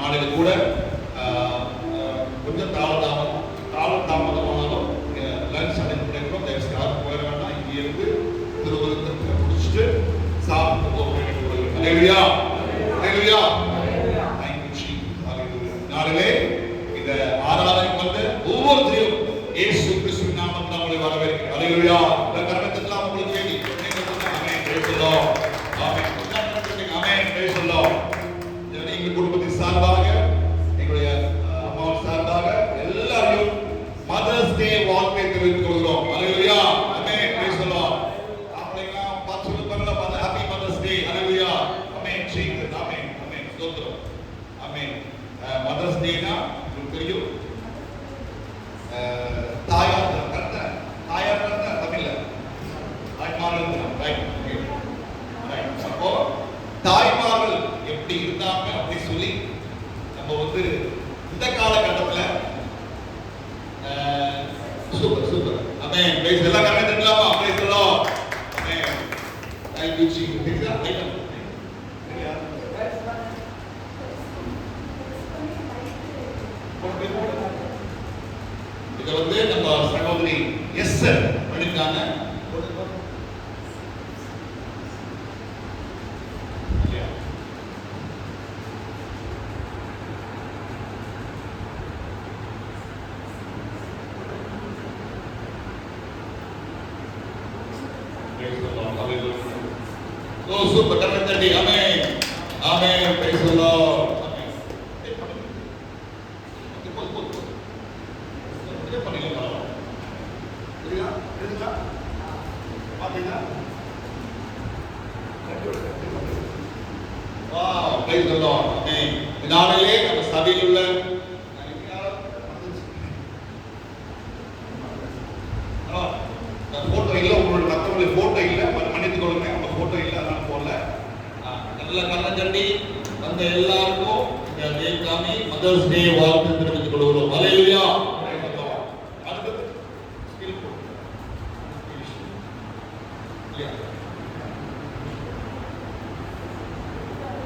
நாளைக்கு கூட கொஞ்சம் தாமதமானாலும் லஞ்ச் அடைந்து கிடைக்கும். யாரும் போயிட வேண்டாம். இங்கே இருந்து திருவருத்தத்தை முடிச்சுட்டு சாப்பிட்டு போக வேண்டும். அல்லேலூயா, அல்லேலூயா. நாளிலே இந்த ஆராதனைக்கு வந்து ஒவ்வொருத்தரையும் இயேசு கிறிஸ்துவின் நாமத்தில் உங்களை வரவேற்கிறேன். அல்லேலூயா. இந்த கரகத்தெல்லாம் உங்களுக்கு வேண்டி amen. Praise the lord. Amen. Amen. Praise the lord. எங்கள் குடும்பத்தின் சார்பாக, எங்களுடைய அம்மாவின் சார்பாக எல்லாரையும் மதர்ஸ் டே வாழ்த்தை தெரிவித்துக் கொள்கிறோம். Hallelujah. Amen. Praise the lord. Amen. பாத்து சொல்லுங்க mother happy mother's day. Hallelujah. Amen. Jesus. Amen. Amen. ஸ்தோத்திரம். ஆமென். மதர்ஸ் டேனா உங்களுக்கு தெரியும், தாயார் தமிழ்ல தாய்மார்கள், ரைட். அப்போ தாய்மார்கள் எப்படி இருந்தாங்க அப்படி சொல்லி நம்ம வந்து இந்த காலகட்டத்தில் சூப்பர் சூப்பர். ஆமென். பிரைஸ் எல்லாம் கரெக்டா இருக்கலாமா? Praise the lord. Amen. Thank you Jesus. இத வந்து நம்ம சகோதரி எஸ் பண்ணிட்டாங்க. Oh super. Correct. Amen. Amen. Praise the lord. நாளிலே நம்ம சபையில் உள்ள போட்டோ இல்ல, உங்களோட மற்றவங்களுடைய போட்டோ இல்ல, மன்னித்துக் கொள்ளுங்க, நம்ம போட்டோ இல்ல, அதனால போடல. நல்ல கள்ளஞ்சண்டி வந்த எல்லாருக்கும் இந்த மதர்ஸ் டே வாழ்த்து தெரிவித்துக் கொள்கிறோம். அல்லேலூயா.